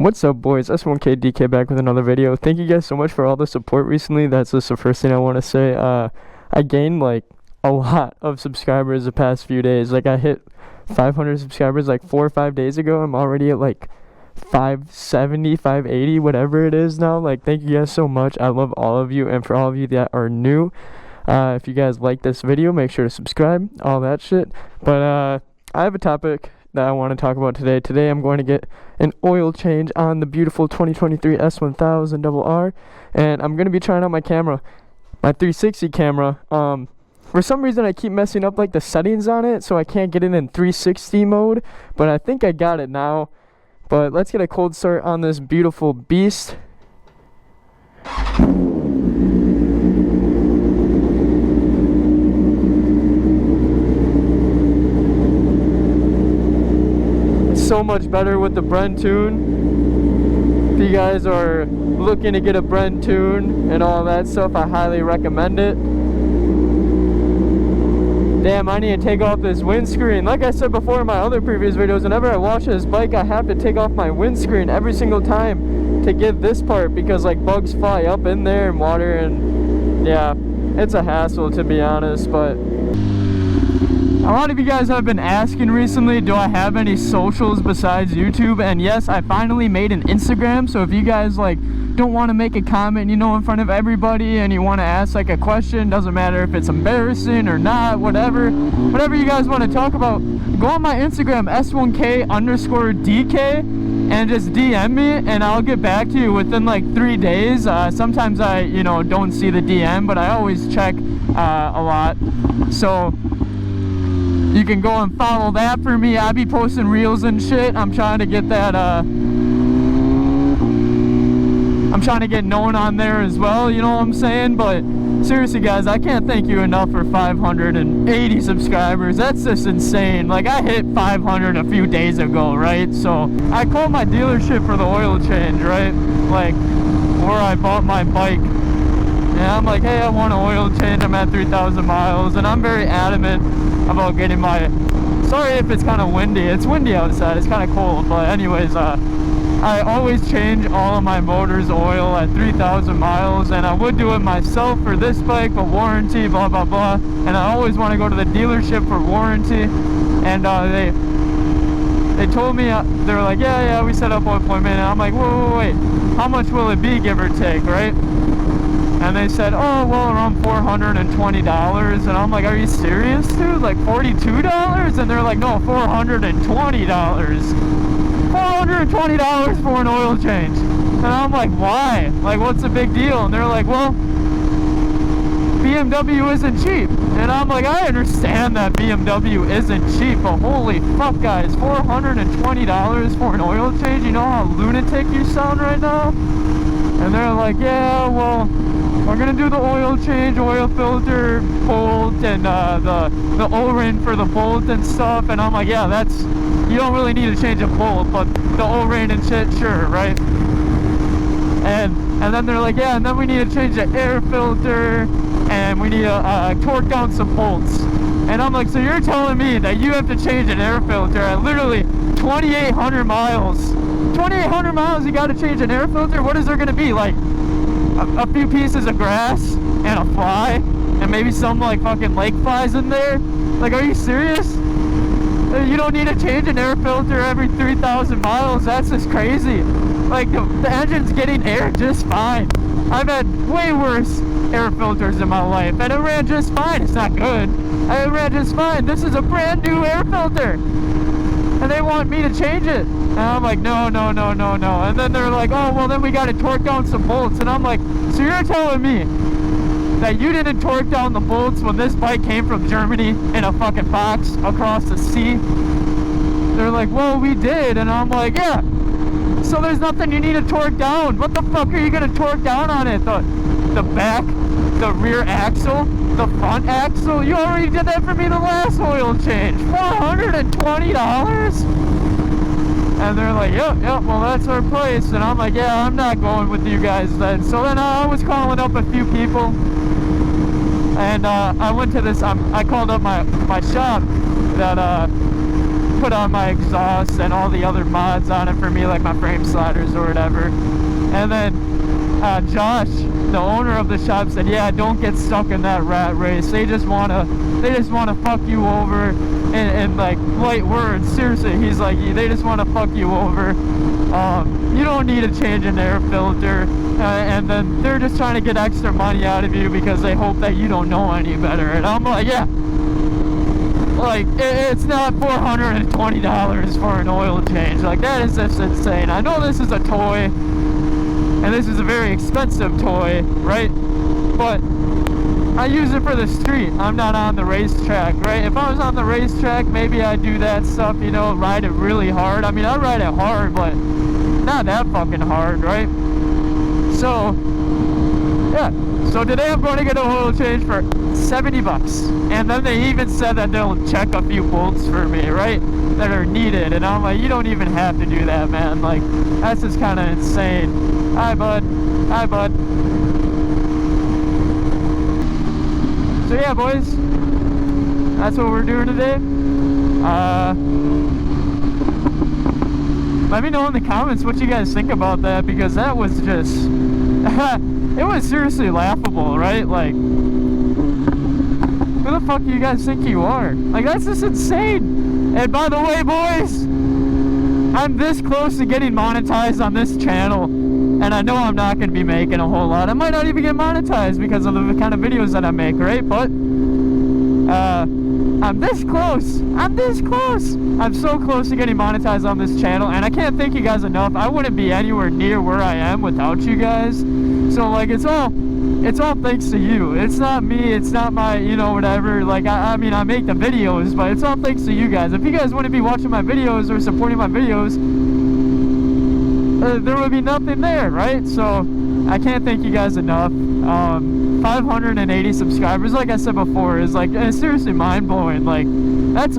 What's up, boys? S1000RR back with another video. Thank you guys so much for all the support recently. That's just the first thing I want to say. I gained like a lot of subscribers the past few days. Like I hit 500 subscribers like 4 or 5 days ago. I'm already at like 570, 580, whatever it is now. Like, thank you guys so much. I love all of you, and for all of you that are new, if you guys like this video, make sure to subscribe, all that shit. But I have a topic that I want to talk about today. Today I'm going to get an oil change on the beautiful 2023 s1000RR, and I'm going to be trying out my camera, my 360 camera. For some reason I keep messing up like the settings on it, so I can't get it in 360 mode, but I think I got it now. But let's get a cold start on this beautiful beast. So much better with the Brent tune. If you guys are looking to get a Brent tune and all that stuff, I highly recommend it. Damn, I need to take off this windscreen. Like I said before in my other previous videos, whenever I wash this bike, I have to take off my windscreen every single time to get this part, because like bugs fly up in there and water, and yeah, it's a hassle, to be honest. But a lot of you guys have been asking recently, do I have any socials besides YouTube? And yes, I finally made an Instagram. So if you guys like don't want to make a comment, you know, in front of everybody, and you want to ask like a question, doesn't matter if it's embarrassing or not, whatever you guys want to talk about, go on my Instagram, s1k_dk, and just DM me, and I'll get back to you within like 3 days. Sometimes I, you know, don't see the DM, but I always check a lot. So you can go and follow that for me. I be posting reels and shit. I'm trying to get that, I'm trying to get known on there as well, you know what I'm saying? But seriously guys, I can't thank you enough for 580 subscribers. That's just insane. Like, I hit 500 a few days ago, right? So I called my dealership for the oil change, right? Like, where I bought my bike. And I'm like, hey, I want an oil change. I'm at 3,000 miles. And I'm very adamant about getting my... Sorry if it's kind of windy. It's windy outside. It's kind of cold. But anyways, I always change all of my motor's oil at 3,000 miles, and I would do it myself for this bike, but warranty, blah blah blah. And I always want to go to the dealership for warranty. And they told me, they were like, yeah, we set up an appointment. And I'm like, wait, how much will it be, give or take, right? And they said, oh, well, around $420. And I'm like, are you serious, dude? Like $42? And they're like, no, $420. $420 for an oil change. And I'm like, why? Like, what's the big deal? And they're like, well, BMW isn't cheap. And I'm like, I understand that BMW isn't cheap, but holy fuck, guys, $420 for an oil change? You know how lunatic you sound right now? And they're like, yeah, well, we're gonna do the oil change, oil filter, bolt, and the O-ring for the bolt and stuff. And I'm like, yeah, that's, you don't really need to change a bolt, but the O-ring and shit, sure, right? And then they're like, yeah, and then we need to change the air filter, and we need to torque down some bolts. And I'm like, so you're telling me that you have to change an air filter at literally 2,800 miles? 2,800 miles, you got to change an air filter? What is there gonna be, like a few pieces of grass and a fly, and maybe some like fucking lake flies in there? Like, are you serious? You don't need to change an air filter every 3,000 miles. That's just crazy. Like, the engine's getting air just fine. I've had way worse air filters in my life, and it ran just fine. It's not good. It ran just fine. This is a brand new air filter, and they want me to change it. And I'm like, no. And then they're like, oh, well, then we got to torque down some bolts. And I'm like, so you're telling me that you didn't torque down the bolts when this bike came from Germany in a fucking box across the sea? They're like, well, we did. And I'm like, yeah, so there's nothing you need to torque down. What the fuck are you gonna torque down on it? The back, the rear axle, the front axle? You already did that for me the last oil change. $420? And they're like, yep, well, that's our price. And I'm like, yeah, I'm not going with you guys then. So then I was calling up a few people, and I went to this, I called up my shop that put on my exhaust and all the other mods on it for me, like my frame sliders or whatever. And then Josh, the owner of the shop, said, yeah, don't get stuck in that rat race. They just wanna fuck you over in like light words. Seriously, he's like, they just want to fuck you over. You don't need a change in air filter, and then they're just trying to get extra money out of you because they hope that you don't know any better. And I'm like, yeah, like it's not $420 for an oil change. Like, that is just insane. I know this is a toy, and this is a very expensive toy, right? But I use it for the street. I'm not on the racetrack, right? If I was on the racetrack, maybe I'd do that stuff, you know, ride it really hard. I mean, I ride it hard, but not that fucking hard, right? So, yeah. So today I'm going to get an oil change for 70 bucks. And then they even said that they'll check a few bolts for me, right? That are needed. And I'm like, you don't even have to do that, man. Like, that's just kind of insane. Hi, bud. Hi, bud. So yeah, boys, that's what we're doing today. Let me know in the comments what you guys think about that, because that was just it was seriously laughable, right? Like, who the fuck do you guys think you are? Like, that's just insane. And by the way, boys, I'm this close to getting monetized on this channel, and I know I'm not going to be making a whole lot. I might not even get monetized because of the kind of videos that I make, right? But I'm this close. I'm this close. I'm so close to getting monetized on this channel, and I can't thank you guys enough. I wouldn't be anywhere near where I am without you guys. So, like, it's all thanks to you. It's not me. It's not my, you know, whatever. Like, I mean, I make the videos, but it's all thanks to you guys. If you guys wouldn't be watching my videos or supporting my videos, there would be nothing there, right? So I can't thank you guys enough. 580 subscribers, like I said before, is like, it's seriously mind-blowing. Like, that's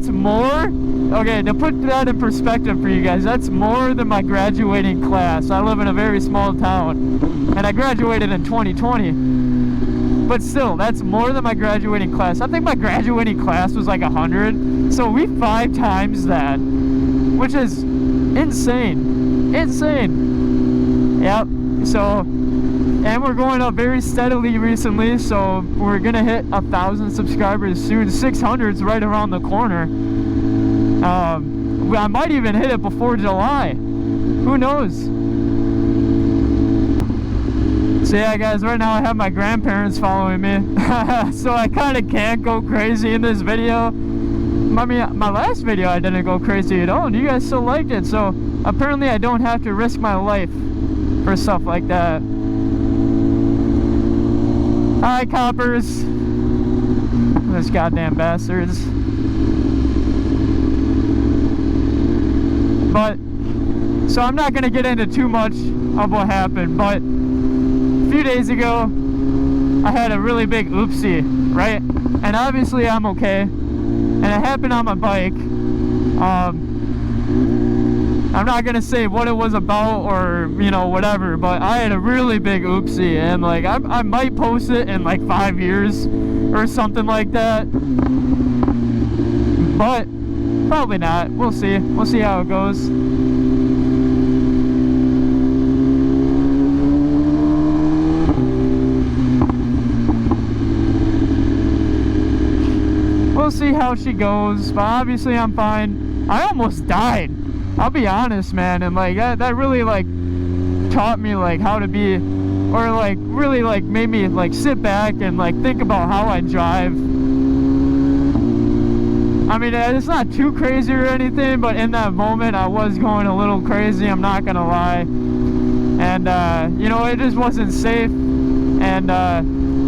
more. Okay, to put that in perspective for you guys, that's more than my graduating class. I live in a very small town, and I graduated in 2020. But still, that's more than my graduating class. I think my graduating class was like 100. So we 5 times that, which is insane. Insane. Yep. So, and we're going up very steadily recently, so we're gonna hit 1,000 subscribers soon. 600's right around the corner. I might even hit it before July. Who knows? So yeah, guys, right now I have my grandparents following me. So I kind of can't go crazy in this video. I mean, my last video I didn't go crazy at all, and you guys still liked it. So apparently I don't have to risk my life for stuff like that. Hi, coppers. Those goddamn bastards. But, so I'm not going to get into too much of what happened, but a few days ago, I had a really big oopsie, right? And obviously I'm okay, and it happened on my bike. I'm not going to say what it was about or, you know, whatever, but I had a really big oopsie, and like, I might post it in like 5 years or something like that, but probably not. We'll see. We'll see how it goes. We'll see how she goes, but obviously I'm fine. I almost died, I'll be honest, man, and like that really like taught me like how to be, or like really like made me like sit back and like think about how I drive. I mean, it's not too crazy or anything, but in that moment I was going a little crazy, I'm not gonna lie. And you know, it just wasn't safe. And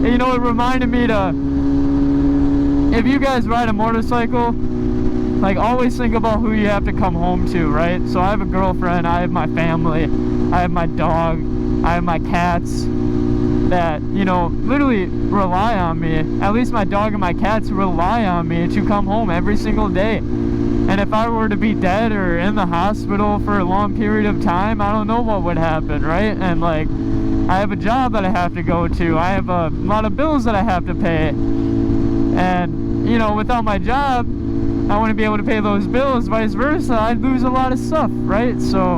you know, it reminded me to, if you guys ride a motorcycle, like, always think about who you have to come home to, right? So I have a girlfriend, I have my family, I have my dog, I have my cats that, you know, literally rely on me. At least my dog and my cats rely on me to come home every single day. And if I were to be dead or in the hospital for a long period of time, I don't know what would happen, right? And like, I have a job that I have to go to, I have a lot of bills that I have to pay, and you know, without my job, I wouldn't be able to pay those bills. Vice versa, I'd lose a lot of stuff, right? So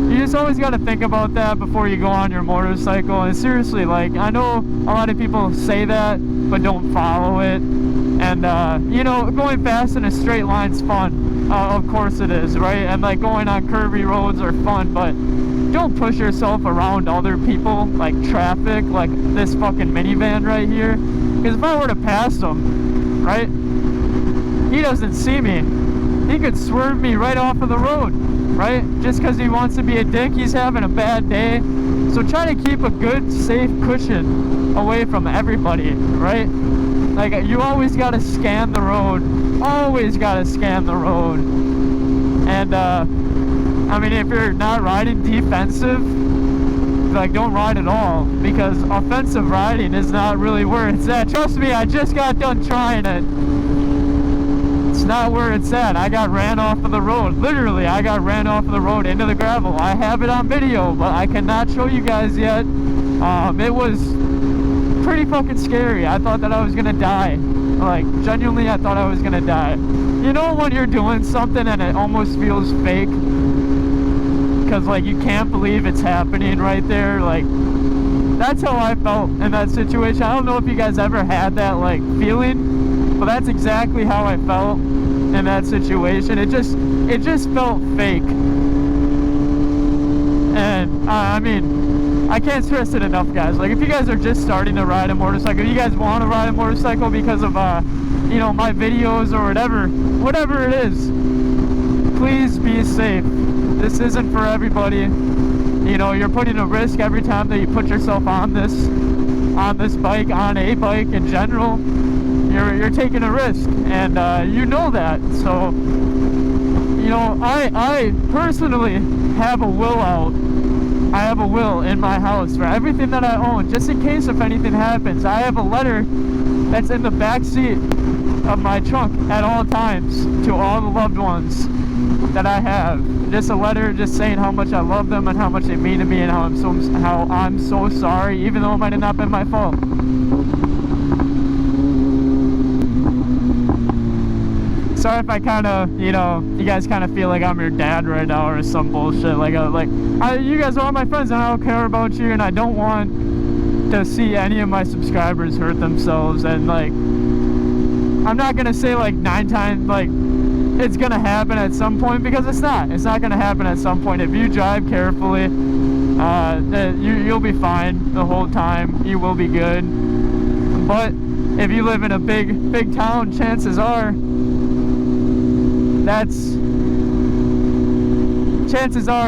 you just always got to think about that before you go on your motorcycle. And seriously, like, I know a lot of people say that but don't follow it. And you know, going fast in a straight line's fun. Of course it is, right? And like going on curvy roads are fun, but don't push yourself around other people, like traffic, like this fucking minivan right here. Because if I were to pass him, right, he doesn't see me. He could swerve me right off of the road, right? Just because he wants to be a dick, he's having a bad day. So try to keep a good, safe cushion away from everybody, right? Like, you always got to scan the road. Always got to scan the road. And, I mean, if you're not riding defensive, like, don't ride at all. Because offensive riding is not really where it's at. Trust me, I just got done trying it. It's not where it's at. I got ran off of the road. Literally, I got ran off of the road into the gravel. I have it on video, but I cannot show you guys yet. It was pretty fucking scary. I thought that I was gonna die. Like, genuinely, I thought I was gonna die. You know when you're doing something and it almost feels fake? Because, like, you can't believe it's happening right there. Like, that's how I felt in that situation. I don't know if you guys ever had that, like, feeling, but that's exactly how I felt in that situation. It just felt fake. And, I mean, I can't stress it enough, guys. Like, if you guys are just starting to ride a motorcycle, if you guys want to ride a motorcycle because of, you know, my videos or whatever it is, please be safe. This isn't for everybody. You know, you're putting a risk every time that you put yourself on this bike, on a bike in general. You're taking a risk, and you know that. So, you know, I personally have a will out. I have a will in my house for everything that I own, just in case if anything happens. I have a letter that's in the back seat of my trunk at all times to all the loved ones that I have. Just a letter just saying how much I love them and how much they mean to me and how I'm so sorry, even though it might have not been my fault. Sorry if I kind of, you know, you guys kind of feel like I'm your dad right now or some bullshit. You guys are all my friends and I don't care about you, and I don't want to see any of my subscribers hurt themselves. And, like, I'm not going to say, like, 9 times, like, it's going to happen at some point, because it's not. It's not going to happen at some point. If you drive carefully, you'll be fine the whole time. You will be good. But if you live in a big town, chances are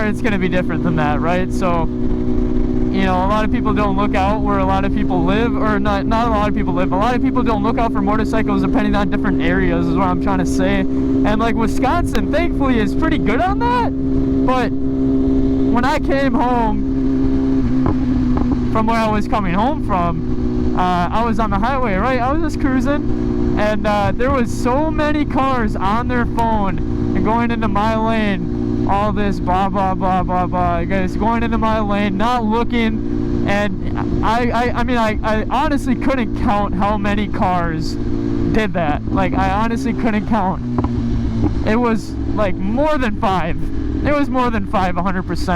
it's going to be different than that, right? So, you know, a lot of people don't look out where a lot of people live, or not a lot of people live. A lot of people don't look out for motorcycles depending on different areas, is what I'm trying to say. And, like, Wisconsin, thankfully, is pretty good on that. But when I came home from where I was coming home from, I was on the highway, right? I was just cruising. And there was so many cars on their phone and going into my lane, all this blah blah blah blah blah, guys, going into my lane, not looking. And I mean I honestly couldn't count how many cars did that. Like, I honestly couldn't count. It was like more than 5. It was more than 5, 100%,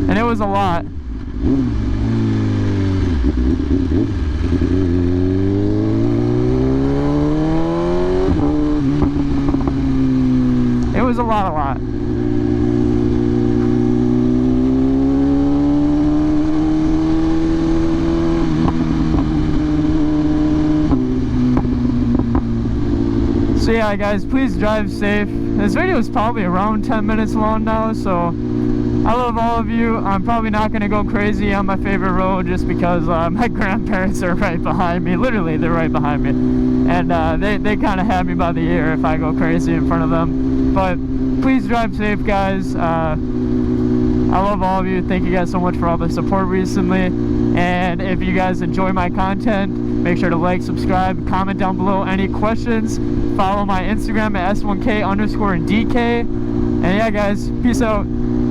and it was a lot. It was a lot. So yeah, guys, please drive safe. This video is probably around 10 minutes long now, so I love all of you. I'm probably not going to go crazy on my favorite road just because my grandparents are right behind me. Literally, they're right behind me. And they kind of have me by the ear if I go crazy in front of them. But please drive safe, guys. I love all of you. Thank you guys so much for all the support recently. And if you guys enjoy my content, make sure to like, subscribe, comment down below any questions. Follow my Instagram at s1k_DK. And yeah, guys, peace out.